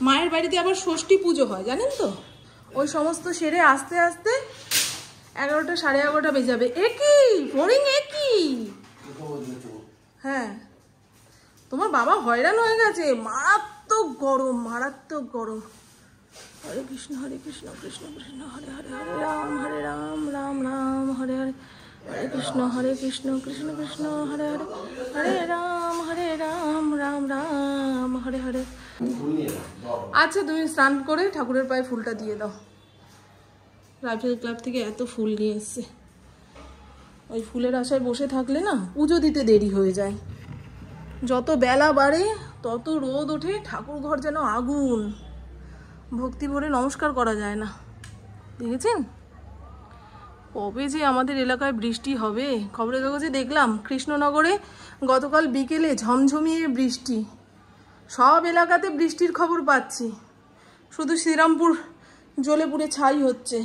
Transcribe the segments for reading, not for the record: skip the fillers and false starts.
মায়ের বাড়িতে আবার ষষ্ঠী পুজো হয় জানেন তো, ওই সমস্ত সেরে আস্তে আস্তে 11টা সাড়ে 11টা বেজে যাবে। একই ফরিং একই। হ্যাঁ তোমার বাবা হয়রান হয়ে গেছে, মারাত্মক গরম, মারাত্মক গরম। হরে কৃষ্ণ কৃষ্ণ কৃষ্ণ হরে হরে, হরে রাম রাম রাম হরে হরে, হরে কৃষ্ণ কৃষ্ণ কৃষ্ণ হরে হরে, হরে রাম রাম রাম হরে হরে। আচ্ছা তুমি স্নান করে ঠাকুরের পায়ে ফুলটা দিয়ে দাও। রাইফেল ক্লাব থেকে এত ফুল নিয়ে এসছে, ওই ফুলের আশায় বসে থাকলে না পুজো দিতে দেরি হয়ে যায়। যত বেলা বাড়ে তত রোদ ওঠে, ঠাকুর ঘর যেন আগুন, ভক্তি ভরে নমস্কার করা যায় না। দেখেছেন কবে যে আমাদের এলাকায় বৃষ্টি হবে। খবরের কাগজে দেখলাম কৃষ্ণনগরে গতকাল বিকেলে ঝমঝমিয়ে বৃষ্টি, সব এলাকাতে বৃষ্টির খবর পাচ্ছি, শুধু শ্রীরামপুর জ্বলে পুড়ে ছাই হচ্ছে।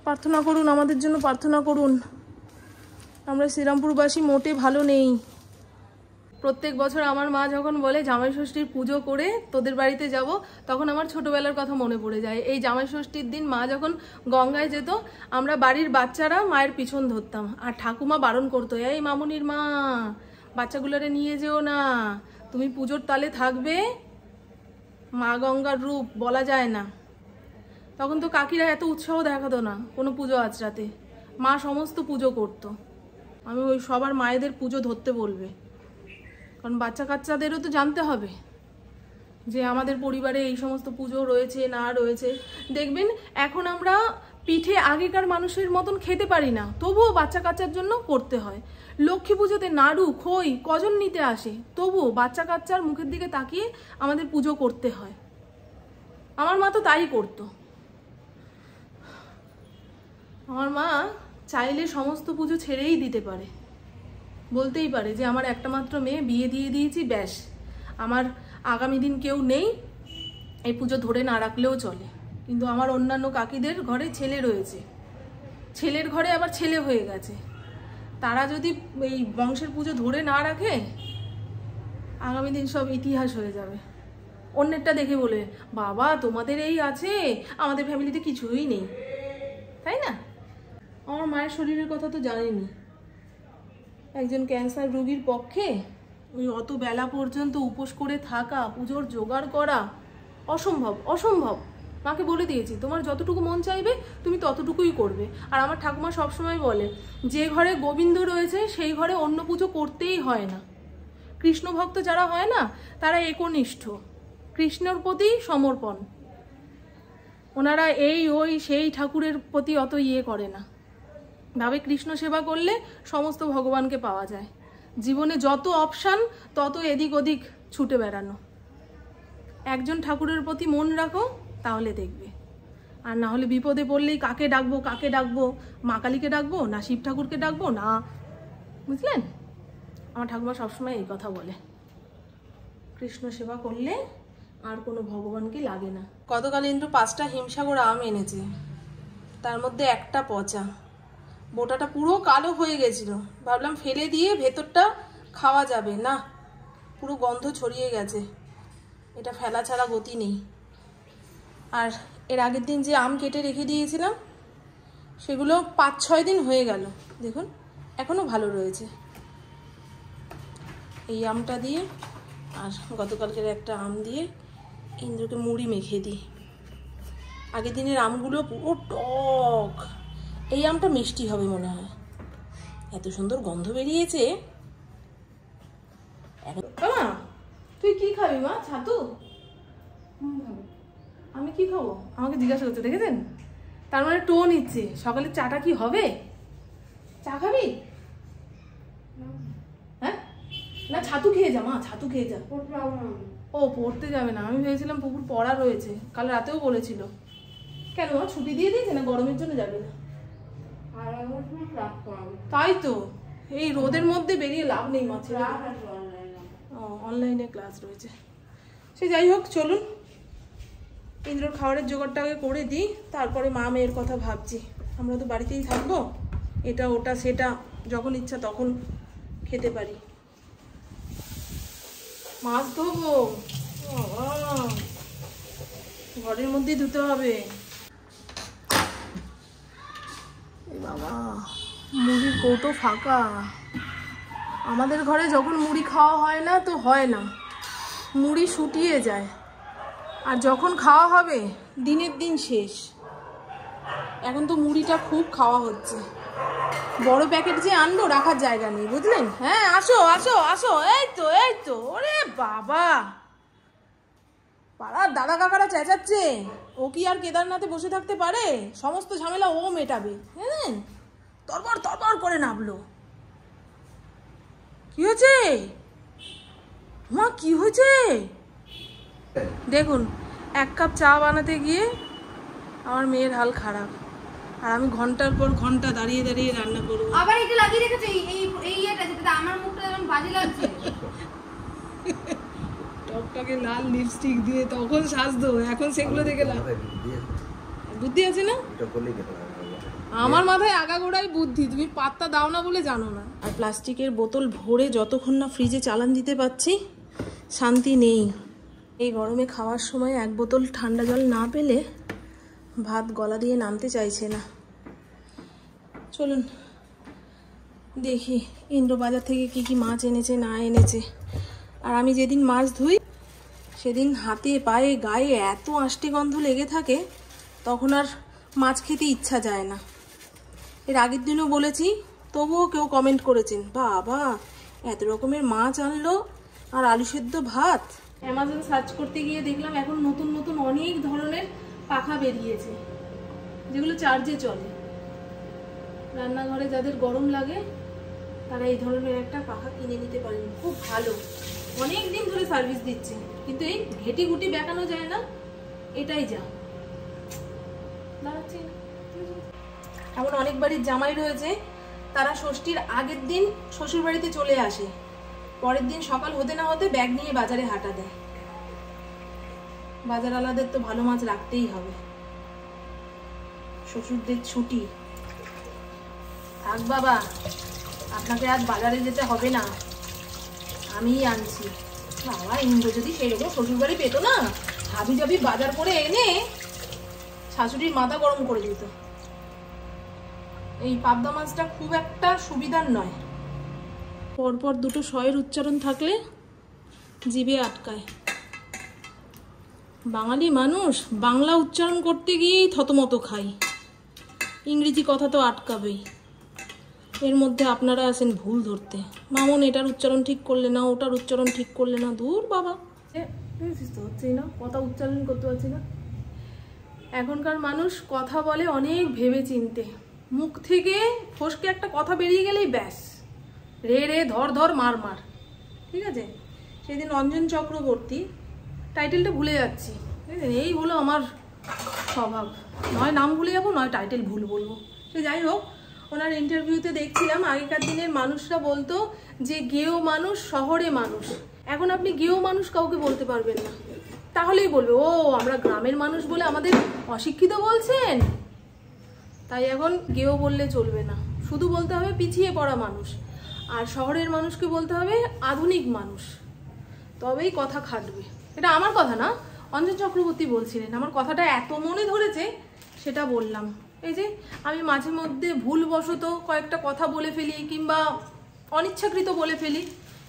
প্রার্থনা করুন, আমাদের জন্য প্রার্থনা করুন, আমরা শ্রীরামপুরবাসী মোটে ভালো নেই। প্রত্যেক বছর আমার মা যখন বলে জামাই ষষ্ঠীর পুজো করে তোদের বাড়িতে যাব, তখন আমার ছোটবেলার কথা মনে পড়ে যায়। এই জামাই ষষ্ঠীর দিন মা যখন গঙ্গায় যেত, আমরা বাড়ির বাচ্চারা মায়ের পিছন ধরতাম, আর ঠাকুমা বারণ করতো, এই মামুনির মা বাচ্চাগুলোরে নিয়ে যেও না, তুমি পুজোর তালে থাকবে, মা গঙ্গার রূপ বলা যায় না। তখন তো কাকিরা এত উৎসাহ দেখাতো না কোনো পুজো আচরাতে, মা সমস্ত পুজো করতো। আমি ওই সবার মায়েদের পুজো ধরতে বলবে, কারণ বাচ্চা কাচ্চাদেরও তো জানতে হবে যে আমাদের পরিবারে এই সমস্ত পুজো রয়েছে না রয়েছে। দেখবেন এখন আমরা পিঠে আগেকার মানুষের মতন খেতে পারি না, তবুও বাচ্চা কাচ্চার জন্য করতে হয়। লক্ষ্মী পুজোতে নাড়ু খই কজন নিতে আসে, তবুও বাচ্চা কাচ্চার মুখের দিকে তাকিয়ে আমাদের পুজো করতে হয়। আমার মা তো তাই করতো। আমার মা চাইলে সমস্ত পুজো ছেড়েই দিতে পারে, বলতেই পারে যে আমার একটা মাত্র মেয়ে, বিয়ে দিয়ে দিয়েছি, ব্যাস আমার আগামী দিন কেউ নেই, এই পুজো ধরে না রাখলেও চলে। কিন্তু আমার অন্যান্য কাকিদের ঘরে ছেলে রয়েছে, ছেলের ঘরে আবার ছেলে হয়ে গেছে, তারা যদি এই বংশের পুজো ধরে না রাখে আগামী দিন সব ইতিহাস হয়ে যাবে। অন্যেরটা দেখে বলে বাবা তোমাদের এই আছে, আমাদের ফ্যামিলিতে কিছুই নেই, তাই না? আমার মায়ের শরীরের কথা তো জানেনি, একজন ক্যান্সার রোগীর পক্ষে ওই অত বেলা পর্যন্ত উপোস করে থাকা, পুজোর জোগাড় করা অসম্ভব, অসম্ভব। মাকে বলে দিয়েছি তোমার যতটুকু মন চাইবে তুমি ততটুকুই করবে। আর আমার ঠাকুমা সবসময় বলে যে ঘরে গোবিন্দ রয়েছে সেই ঘরে অন্য পুজো করতেই হয় না। কৃষ্ণ ভক্ত যারা হয় না তারা একনিষ্ঠ, কৃষ্ণের প্রতি সমর্পণ, ওনারা এই ওই সেই ঠাকুরের প্রতি অত ইয়ে করে না, ভাবে কৃষ্ণ সেবা করলে সমস্ত ভগবানকে পাওয়া যায়। জীবনে যত অপশান তত এদিক ওদিক ছুটে বেড়ানো। একজন ঠাকুরের প্রতি মন রাখো তাহলে দেখবে, আর না হলে বিপদে পড়লেই কাকে ডাকবো কাকে ডাকবো, মা কালীকে ডাকবো না শিব ঠাকুরকে ডাকবো না, বুঝলেন? আমার ঠাকুমা সবসময় এই কথা বলে, কৃষ্ণ সেবা করলে আর কোনো ভগবানকে লাগে না। গতকাল ইন্দ্র 5টা হিমসাগর আম এনেছে, তার মধ্যে একটা পচা, বোটাটা পুরো কালো হয়ে গেছিল। ভাবলাম ফেলে দিয়ে ভেতরটা খাওয়া যাবে না, পুরো গন্ধ ছড়িয়ে গেছে, এটা ফেলা ছাড়া গতি নেই। আর এর আগের দিন যে আম কেটে রেখে দিয়েছিলাম সেগুলো 5-6 দিন হয়ে গেল, দেখুন এখনো ভালো রয়েছে। এই আমটা দিয়ে আর গতকালকের একটা আম দিয়ে ইন্দ্রকে মুড়ি মেখে দিই। আগের দিনের আমগুলো পুরো টক, এই আমটা মিষ্টি হবে মনে হয়, এত সুন্দর গন্ধ বেরিয়েছে। মা তুই কি খাবি মা? ছাতু? আমি কি খাবো আমাকে জিজ্ঞাসা করছে, দেখেছেন? তার মানে টো নিচ্ছে, সকালে চাটা কি হবে? চা খাবি? হ্যাঁ না ছাতু খেয়ে যা মা, ছাতু খেয়ে যা। ও পড়তে যাবে না, আমি ভেবেছিলাম পুকুর পড়া রয়েছে, কাল রাতেও বলেছিল। কেন ছুটি দিয়ে দিয়েছে না গরমের জন্য যাবে না? তাই তো এই রোদের মধ্যে বেরিয়ে লাভ নেই মাছের, অনলাইনে ক্লাস রয়েছে। সে যাই হোক, চলুন ইন্দ্রর খাবারের জোগাড়টাকে করে দিই, তারপরে মা মেয়ের কথা ভাবছি। আমরা তো বাড়িতেই থাকবো, এটা ওটা সেটা যখন ইচ্ছা তখন খেতে পারি। মাছ ধোবো, ঘরের মধ্যেই ধুতে হবে। বাবা মুড়ির কৌটো ফাঁকা। আমাদের ঘরে যখন মুড়ি খাওয়া হয় না তো হয় না, মুড়ি শুটিয়ে যায়, আর যখন খাওয়া হবে দিনের দিন শেষ। এখন তো মুড়িটা খুব খাওয়া হচ্ছে। বড় প্যাকেট যে আনবো রাখার জায়গা নেই, বুঝলেন? হ্যাঁ আসো আসো আসো, এই তো ওরে বাবা, পাড়ার দাদা কাকারা চেঁচাচ্ছে, ও কি আর কেদারনাথে বসে থাকতে পারে? সমস্ত ঝামেলা ও মেটাবে, হ্যাঁ? তরবর করে নামলো। কি হয়েছে মা, কি হয়েছে? দেখুন, 1 কাপ চা বানাতে গিয়ে আমার মেয়ের হাল খারাপ, আর আমি ঘন্টার পর ঘন্টা দাঁড়িয়ে দাঁড়িয়ে রান্না করবো। আবার এটা লাগিয়ে রেখেছে এই এটা, যেটা আমার মুখটা যেমন বাজে লাগছে। টকটকে লাল লিপস্টিক দিয়ে তখন সাজতো, এখন সেগুলো দেখে লাভ বুদ্ধি আছে না? আমার মাথায় আগাগোড়াই বুদ্ধি, তুমি পাত্তা দাও না বলে জানো না। আর প্লাস্টিকের বোতল ভরে যতক্ষণ না ফ্রিজে চালান দিতে পারছি শান্তি নেই। এই গরমে খাওয়ার সময় 1 বোতল ঠান্ডা জল না পেলে ভাত গলা দিয়ে নামতে চাইছে না। চলুন দেখি ইন্দ্র বাজার থেকে কি কি মাছ এনেছে না এনেছে। আর আমি যেদিন মাছ ধুই সেদিন হাতে পায়ে গায়ে এত আষ্টি গন্ধ লেগে থাকে, তখন আর মাছ খেতে ইচ্ছা যায় না। এর আগের দিনও বলেছি, তবুও কেউ কমেন্ট করেছেন, বাবা এত রকমের মাছ আনলো আর আলু সেদ্ধ ভাত। অ্যামাজন সার্চ করতে গিয়ে দেখলাম এখন নতুন নতুন অনেক ধরনের পাখা বেরিয়েছে, যেগুলো চার্জে চলে। রান্নাঘরে যাদের গরম লাগে তারা এই ধরনের একটা পাখা কিনে নিতে পারেন, খুব ভালো, অনেক দিন ধরে সার্ভিস দিচ্ছে। কিন্তু এই ঘেটি ঘুটি বেঁকানো যায় না, এটাই যা দাঁড়াচ্ছি। এমন অনেক বাড়ির জামাই রয়েছে, তারা ষষ্ঠীর আগের দিন শ্বশুর বাড়িতে চলে আসে, পরের দিন সকাল হতে না হতে ব্যাগ নিয়ে বাজারে হাঁটা দেয়। বাজারওয়ালাদের তো ভালো মাছ রাখতেই হবে, শ্বশুরদের ছুটি। থাক বাবা, আপনাকে আজ বাজারে যেতে হবে না, আমিই আনছি। বাবা ইন্দ্র যদি সেরকম শ্বশুর বাড়ি পেতো না, হাবি জাবি বাজার করে এনে শাশুড়ির মাথা গরম করে দিত। এই পাবদা মাছটা খুব একটা সুবিধার নয়, পরপর 2টো শয়ের উচ্চারণ থাকলে জিভে আটকায়। বাঙালি মানুষ বাংলা উচ্চারণ করতে গিয়েই থতমত খাই, ইংরেজি কথা তো আটকাবেই। এর মধ্যে আপনারা আছেন ভুল ধরতে, মামন এটার উচ্চারণ ঠিক করলে না, ওটার উচ্চারণ ঠিক করলে না। দূর বাবা, হচ্ছেই না, কথা উচ্চারণ করতে পারছি না। এখনকার মানুষ কথা বলে অনেক ভেবে চিনতে, মুখ থেকে ফসকে একটা কথা বেরিয়ে গেলেই ব্যাস, রে রে ধর ধর মার মার। ঠিক আছে, সেদিন অঞ্জন চক্রবর্তী, টাইটেলটা ভুলে যাচ্ছি, এই হলো আমার স্বভাব, নয় নাম ভুলে যাবো নয় টাইটেল ভুল বলবো। সে যাই হোক, ওনার ইন্টারভিউতে দেখছিলাম আগেকার দিনের মানুষরা বলতো যে গেও মানুষ শহরে মানুষ। এখন আপনি গেও মানুষ কাউকে বলতে পারবেন না, তাহলেই বলবে ও আমরা গ্রামের মানুষ বলে আমাদের অশিক্ষিত বলছেন। তাই এখন গেও বললে চলবে না, শুধু বলতে হবে পিছিয়ে পড়া মানুষ, আর শহরের মানুষকে বলতে হবে আধুনিক মানুষ, তবেই কথা খাটবে। এটা আমার কথা না, অঞ্জন চক্রবর্তী বলছিলেন, আমার কথাটা এত মনে ধরেছে সেটা বললাম। এই যে আমি মাঝে মধ্যে ভুলবশত কয়েকটা কথা বলে ফেলি কিংবা অনিচ্ছাকৃত বলে ফেলি,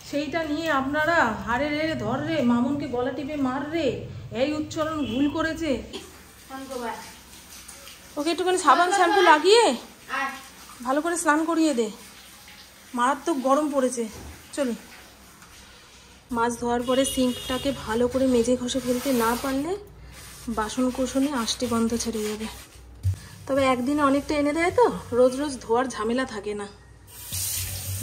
সেইটা নিয়ে আপনারা হারে রে ধর রে, মামুনকে গলা টিপে মার রে, এই উচ্চারণ ভুল করেছে। ওকে একটুখানি সাবান শ্যাম্পু লাগিয়ে ভালো করে স্নান করিয়ে দে, মারাত্মক গরম পড়েছে। চলুন, মাছ ধোয়ার পরে সিঙ্কটাকে ভালো করে মেজে ঘষে ফেলতে না পারলে বাসন কোসনে আষ্টি গন্ধ ছেড়ে যাবে। তবে একদিনে অনেকটা এনে দেয় তো, রোজ রোজ ধোয়ার ঝামেলা থাকে না।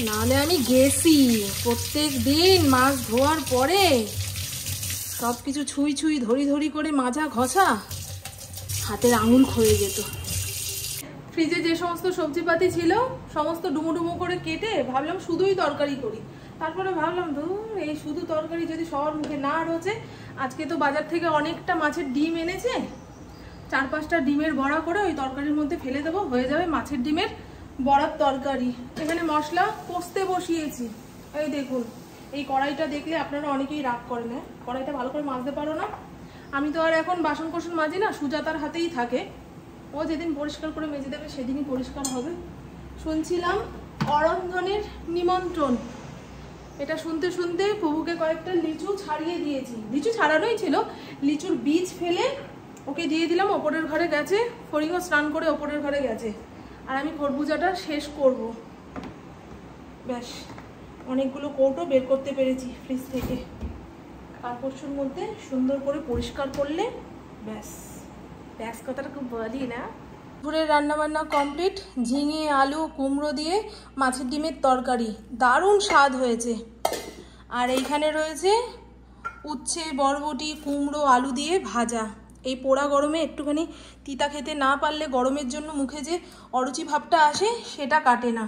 নাহলে আমি গেছি প্রত্যেক দিন মাছ ধোয়ার পরে সব কিছু ছুঁই ছুঁই ধরি ধরি করে মাজা ঘষা, হাতের আঙুল ক্ষয়ে যেত। ফ্রিজে যে সমস্ত সবজিপাতি ছিল সমস্ত ডুমো ডুমো করে কেটে ভাবলাম শুধুই তরকারি করি। তারপরে ভাবলাম ধুর, এই শুধু তরকারি যদি সবার মুখে না রোচে, আজকে তো বাজার থেকে অনেকটা মাছের ডিম এনেছে, 4-5টা ডিমের বড়া করে ওই তরকারির মধ্যে ফেলে দেবো, হয়ে যাবে মাছের ডিমের বড়ার তরকারি। এখানে মশলা কষতে বসিয়েছি। এই দেখুন, এই কড়াইটা দেখলে আপনারা অনেকেই রাগ করেন, হ্যাঁ কড়াইটা ভালো করে মাজতে পারো না। আমি তো আর এখন বাসন কোসন মাজি না, সুজাতার হাতেই থাকে। ও যেদিন পরিষ্কার করে মেজে দেবে সেদিনই পরিষ্কার হবে। শুনছিলাম অরন্ধনের নিমন্ত্রণ, এটা শুনতে শুনতে প্রভুকে কয়েকটা লিচু ছাড়িয়ে দিয়েছি। লিচু ছাড়ানোই ছিল, লিচুর বীজ ফেলে ওকে দিয়ে দিলাম। ওপরের ঘরে গেছে, ফরিংও স্নান করে ওপরের ঘরে গেছে, আর আমি খরবুজাটা শেষ করব। ব্যাস, অনেকগুলো কৌটো বের করতে পেরেছি ফ্রিজ থেকে। কাপড়ের মধ্যে সুন্দর করে পরিষ্কার করলে ব্যাস। ব্যাস কথাটা খুব বলি না। দুপুরের রান্নাবান্না কমপ্লিট। ঝিঙে, আলু, কুমড়ো দিয়ে মাছের ডিমের তরকারি, দারুণ স্বাদ হয়েছে। আর এইখানে রয়েছে উচ্ছে, বরবটি, কুমড়ো, আলু দিয়ে ভাজা। এই পোড়া গরমে একটুখানি তিতা খেতে না পারলে গরমের জন্য মুখে যে অরুচি ভাবটা আসে সেটা কাটে না।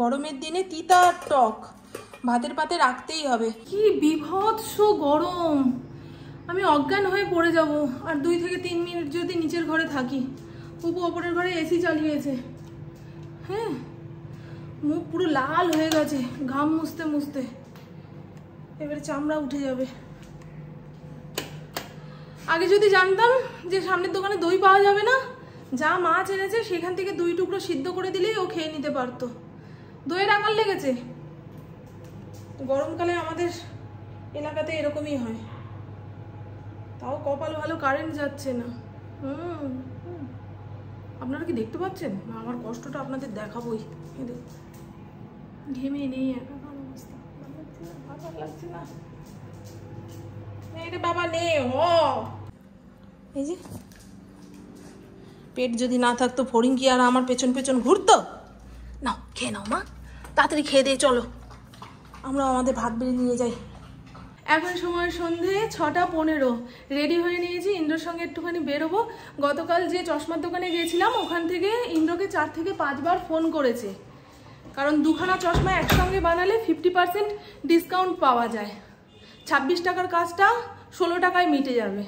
গরমের দিনে তিতা টক ভাতের পাতে রাখতেই হবে। কি বিভৎস গরম, আমি অজ্ঞান হয়ে পড়ে যাব আর 2 থেকে 3 মিনিট যদি নিচের ঘরে থাকি। পুপু ওপরের ঘরে এসি চালিয়েছে। হ্যাঁ, মুখ পুরো লাল হয়ে গেছে ঘাম মুছতে মুছতে, এবারে চামড়া উঠে যাবে। আগে যদি জানতাম যে সামনের দোকানে দই পাওয়া যাবে না, যা মাছ এনেছে সেখান থেকে 2 টুকরো সিদ্ধ করে দিলেই ও খেয়ে নিতে পারতো। দইয়ের আকার লেগেছে। গরমকালে আমাদের এলাকাতে এরকমই হয়। তাও কপাল ভালো, কারেন্ট যাচ্ছে না। আপনারা কি দেখতে পাচ্ছেন? আমার কষ্টটা আপনাদের দেখাবোই। ঘেমে নেই, একাকার অবস্থা, ভালো লাগছে না। রে বাবা নে, এই যে পেট যদি না থাকতো ফড়িং কি আর আমার পেছন পেছন ঘুরতো? নাও খেয়ে নাও মা, তাড়াতাড়ি খেয়ে দিয়ে চলো, আমরা আমাদের ভাত বেড়ে নিয়ে যাই। এখন সময় সন্ধে 6:15। রেডি হয়ে নিয়েছি, ইন্দ্রর সঙ্গে একটুখানি বেরোবো। গতকাল যে চশমার দোকানে গিয়েছিলাম ওখান থেকে ইন্দ্রকে 4 থেকে 5 বার ফোন করেছে, কারণ 2খানা চশমা একসঙ্গে বানালে 50% ডিসকাউন্ট পাওয়া যায়। 26 টাকার কাজটা 16 টাকায় মিটে যাবে।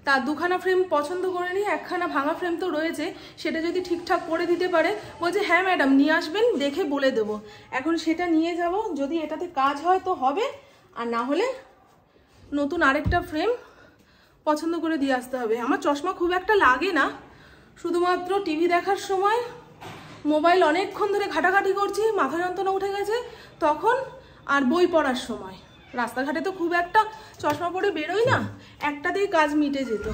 তা 2খানা ফ্রেম পছন্দ করে নিয়ে 1খানা ভাঙা ফ্রেম তো রয়েছে, সেটা যদি ঠিকঠাক করে দিতে পারে। বলছে হ্যাঁ ম্যাডাম নিয়ে আসবেন, দেখে বলে দেবো। এখন সেটা নিয়ে যাব, যদি এটাতে কাজ হয় তো হবে, আর না হলে নতুন আরেকটা ফ্রেম পছন্দ করে দিয়ে আসতে হবে। আমার চশমা খুব একটা লাগে না, শুধুমাত্র টিভি দেখার সময় মোবাইল অনেকক্ষণ ধরে ঘাটাঘাটি করছি, মাথা যন্ত্রণা উঠে গেছে তখন, আর বই পড়ার সময়। রাস্তাঘাটে তো খুব একটা চশমা পরে বেরোই না, একটাতেই কাজ মিটে যেত।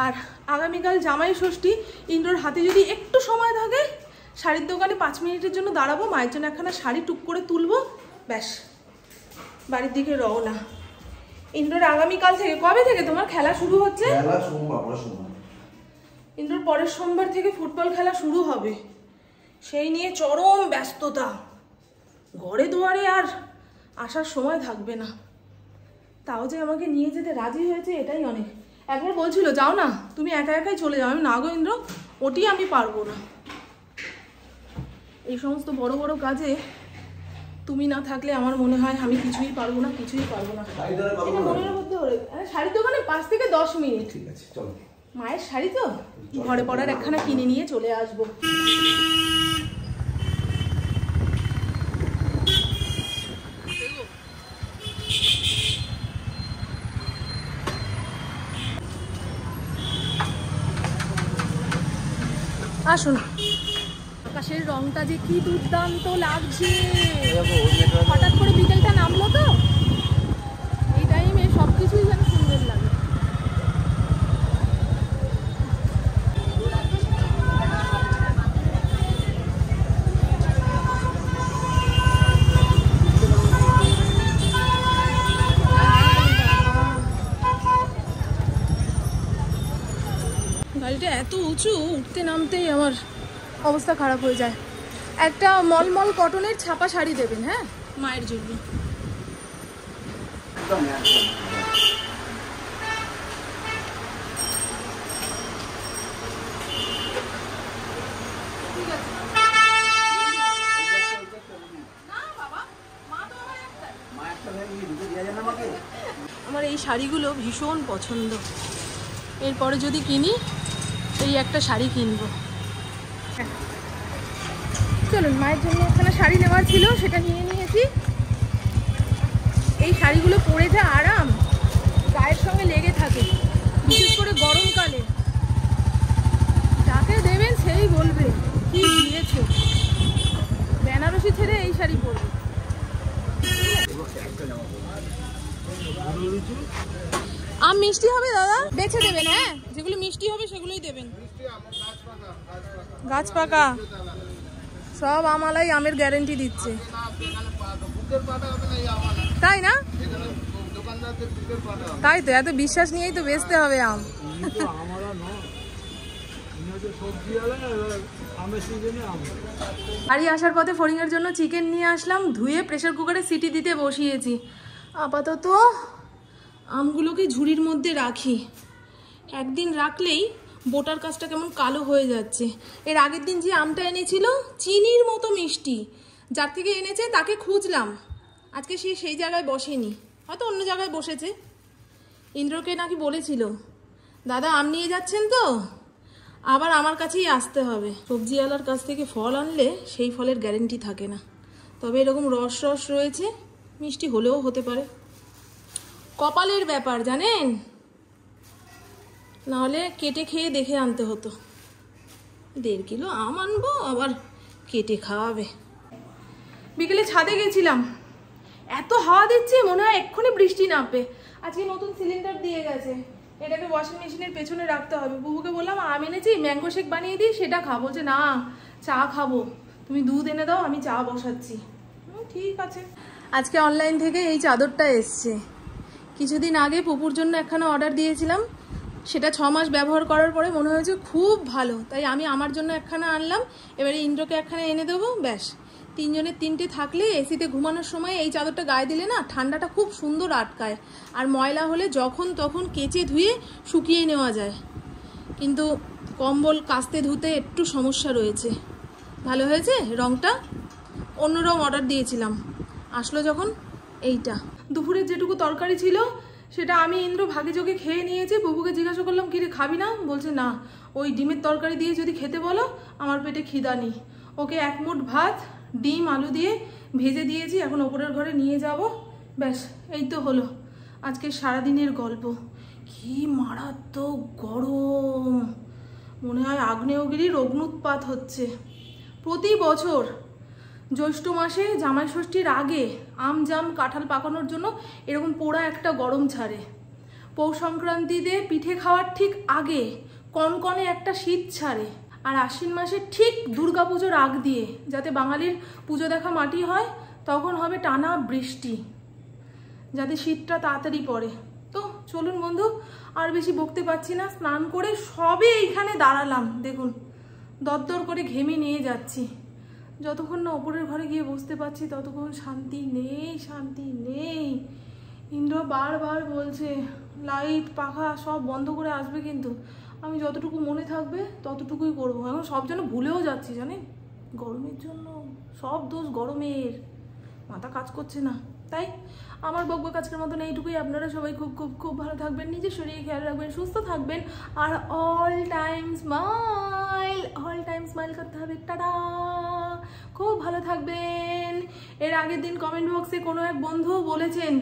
আর আগামীকাল জামাই ষষ্ঠী, ইন্দ্রর হাতে যদি একটু সময় থাকে শাড়ির দোকানে 5 মিনিটের জন্য দাঁড়াবো, মায়ের জন্য একখানা শাড়ি টুক করে তুলবো, ব্যাস বাড়ির দিকে রওনা। ইন্দ্রর আগামীকাল থেকে, কবে থেকে তোমার খেলা শুরু হচ্ছে? ইন্দ্রর পরের সোমবার থেকে ফুটবল খেলা শুরু হবে, সেই নিয়ে চরম ব্যস্ততা। ঘরে দুয়ারে আর আসার সময় থাকবে না। তাও যে আমাকে নিয়ে যেতে রাজি হয়েছে এটাই অনেক। একবার বলছিল যাও না, তুমি একা একাই চলে যাও। আমি না গো ইন্দ্র, ওটি আমি পারবো না। এই সমস্ত বড় বড় কাজে তুমি না থাকলে আমার মনে হয় আমি কিছুই পারবো না, কিছুই পারবো না। এটা মনের মধ্যে শাড়ির দোকানে 5 থেকে 10 মিনিট। ঠিক আছে চলো। মায়ের শাড়ি তো ঘরে পরার একখানা কিনে নিয়ে চলে আসবো। আসুন, আকাশের রংটা যে কি দুর্দান্ত লাগছে। হঠাৎ করে বিকেলটা নামলো তো, এই টাইমে সবকিছুই যেন সুন্দর লাগে। গাড়িটা এত উঁচু, উঠতে নামতেই আমার অবস্থা খারাপ হয়ে যায়। একটা মলমল কটনের ছাপা শাড়ি দেবেন হ্যাঁ মায়ের জন্য। আমার এই শাড়িগুলো ভীষণ পছন্দ। এরপরে যদি কিনি এই একটা শাড়ি কিনবো। চলুন, মায়ের জন্য ওখানে শাড়ি নেওয়ার ছিল, সেটা নিয়ে নিয়েছি। এই শাড়িগুলো পরে যা আরাম, গায়ের সঙ্গে লেগে থাকে। ছেড়ে এই শাড়ি পরবো। আম মিষ্টি হবে দাদা? বেছে দেবেন, হ্যাঁ যেগুলো মিষ্টি হবে সেগুলোই দেবেন। গাছ পাকা সব আমালাই আমের গ্যারেন্টি দিচ্ছে, তাই না? তাই তো, এত বিশ্বাস নিয়েই তো বেচতে হবে আম। বাড়ি আসার পথে ফড়িংয়ের জন্য চিকেন নিয়ে আসলাম, ধুয়ে প্রেসার কুকারে সিটি দিতে বসিয়েছি। আপাতত আমগুলোকে ঝুড়ির মধ্যে রাখি, একদিন রাখলেই বোটার কাজটা কেমন কালো হয়ে যাচ্ছে। এর আগের দিন যে আমটা এনেছিল চিনির মতো মিষ্টি, যার থেকে এনেছে তাকে খুঁজলাম, আজকে সে সেই জায়গায় বসেনি, হয়তো অন্য জায়গায় বসেছে। ইন্দ্রকে নাকি বলেছিল দাদা আম নিয়ে যাচ্ছেন তো, আবার আমার কাছেই আসতে হবে। সবজিওয়ালার কাছ থেকে ফল আনলে সেই ফলের গ্যারেন্টি থাকে না, তবে এরকম রস রস রয়েছে, মিষ্টি হলেও হতে পারে। কপালের ব্যাপার জানেন, নাহলে কেটে খেয়ে দেখে আনতে হতো। 1.5 কিলো আম আনবো, আবার কেটে খাওয়াবে। বিকেলে ছাদে গেছিলাম, এত হাওয়া দিচ্ছে মনে হয় এক্ষুনি বৃষ্টি নামবে। আজকে নতুন সিলিন্ডার দিয়ে গেছে, এটাকে ওয়াশিং মেশিনের পেছনে রাখতে হবে। বুবুকে বললাম আম এনেছি, ম্যাঙ্গো শেক বানিয়ে দিই, সেটা খাবো। বলছে না চা খাবো, তুমি দুধ এনে দাও, আমি চা বসাচ্ছি। ঠিক আছে। আজকে অনলাইন থেকে এই চাদরটা এসছে, কিছুদিন আগে পুপুর জন্য একখানা অর্ডার দিয়েছিলাম, সেটা 6 মাস ব্যবহার করার পরে মনে হয়েছে খুব ভালো, তাই আমি আমার জন্য একখানা আনলাম। এবারে ইন্দ্রকে একখানা এনে দেবো, ব্যাস 3 জনের 3টে থাকলে এসিতে ঘুমানোর সময় এই চাদরটা গায়ে দিলে না ঠান্ডাটা খুব সুন্দর আটকায়, আর ময়লা হলে যখন তখন কেচে ধুয়ে শুকিয়ে নেওয়া যায়। কিন্তু কম্বল কাচতে ধুতে একটু সমস্যা রয়েছে। ভালো হয়েছে রংটা, অন্য রং অর্ডার দিয়েছিলাম, আসলো যখন এইটা। দুপুরের যেটুকু তরকারি ছিল সেটা আমি ইন্দ্র ভাগে যোগে খেয়ে নিয়েছি। বুবুকে জিজ্ঞাসা করলাম কিরে খাবি না, বলছে না, ওই ডিমের তরকারি দিয়ে যদি খেতে বলো আমার পেটে খিদা নেই। ওকে 1 মুঠ ভাত ডিম আলু দিয়ে ভেজে দিয়েছি, এখন ওপরের ঘরে নিয়ে যাব, ব্যাস এই তো হলো আজকে সারাদিনের গল্প। কি মারাত্মক গরম, মনে হয় আগ্নেয়গিরির অগ্নুৎপাত হচ্ছে। প্রতি বছর জ্যৈষ্ঠ মাসে জামাই ষষ্ঠীর আগে আম জাম কাঁঠাল পাকানোর জন্য এরকম পোড়া একটা গরম ছাড়ে। পৌষ সংক্রান্তিতে পিঠে খাওয়ার ঠিক আগে কনকনে একটা শীত ছাড়ে। আর আশ্বিন মাসে ঠিক দুর্গাপুজোর আগ দিয়ে, যাতে বাঙালির পুজো দেখা মাটি হয়, তখন হবে টানা বৃষ্টি, যাতে শীতটা তাড়াতাড়ি পড়ে। তো চলুন বন্ধু, আর বেশি বকতে পারছি না, স্নান করে সবে এইখানে দাঁড়ালাম, দেখুন দরদর করে ঘেমে নিয়ে যাচ্ছি। যতক্ষণ না ওপরের ঘরে গিয়ে বসতে পারছি ততক্ষণ শান্তি নেই, শান্তি নেই। ইন্দ্র বারবার বলছে লাইট পাখা সব বন্ধ করে আসবে, কিন্তু আমি যতটুকু মনে থাকবে ততটুকুই করবো। এখন সব যেন ভুলেও যাচ্ছি জানেন, গরমের জন্য। সব দোষ গরমের, মাথা কাজ করছে না। তাই আমার বকবক আজকের মতন এইটুকুই। আপনারা সবাই খুব খুব খুব ভালো থাকবেন, নিজের শরীরে খেয়াল রাখবেন, সুস্থ থাকবেন, আর অল টাইম স্মাইল করতে হবে। টাটা, খুব ভালো থাকবেন। এর আগের দিন কমেন্ট বক্সে কোনো এক বন্ধু বলেছেন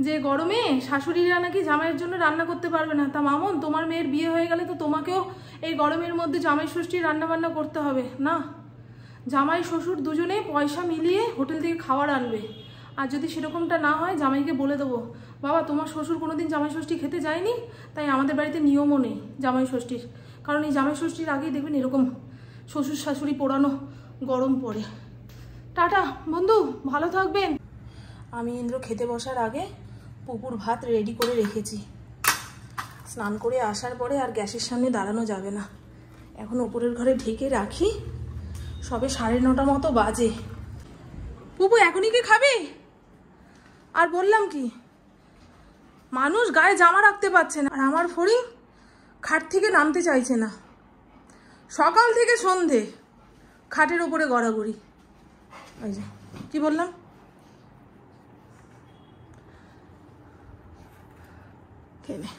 যে গরমে শাশুড়িরা নাকি জামাইয়ের জন্য রান্না করতে পারবে না। তা মামন, তোমার মেয়ের বিয়ে হয়ে গেলে তো তোমাকেও এই গরমের মধ্যে জামাই ষষ্ঠীর রান্না বান্না করতে হবে না? জামাই শ্বশুর দুজনে পয়সা মিলিয়ে হোটেল থেকে খাবার আনবে, আর যদি সেরকমটা না হয় জামাইকে বলে দেবো বাবা তোমার শ্বশুর কোনোদিন জামাই ষষ্ঠী খেতে যায়নি, তাই আমাদের বাড়িতে নিয়মও নেই জামাই ষষ্ঠীর। কারণ এই জামাই ষষ্ঠীর আগেই দেখবেন এরকম শ্বশুর শাশুড়ি পোড়ানো গরম পড়ে। টাটা বন্ধু, ভালো থাকবেন। আমি ইন্দ্র খেতে বসার আগে পুকুর ভাত রেডি করে রেখেছি। স্নান করে আসার পরে আর গ্যাসের সামনে দাঁড়ানো যাবে না, এখন ওপরের ঘরে ঢেকে রাখি। সবে 9:30 মতো বাজে। পুপু এখনই কি খাবি? আর বললাম কি, মানুষ গায়ে জামা রাখতে পারছে না, আর আমার ফড়িং খাট থেকে নামতে চাইছে না। সকাল থেকে সন্ধে খাটের ওপরে গড়াগড়ি। ওই যে কি বললাম, খেয়ে নে।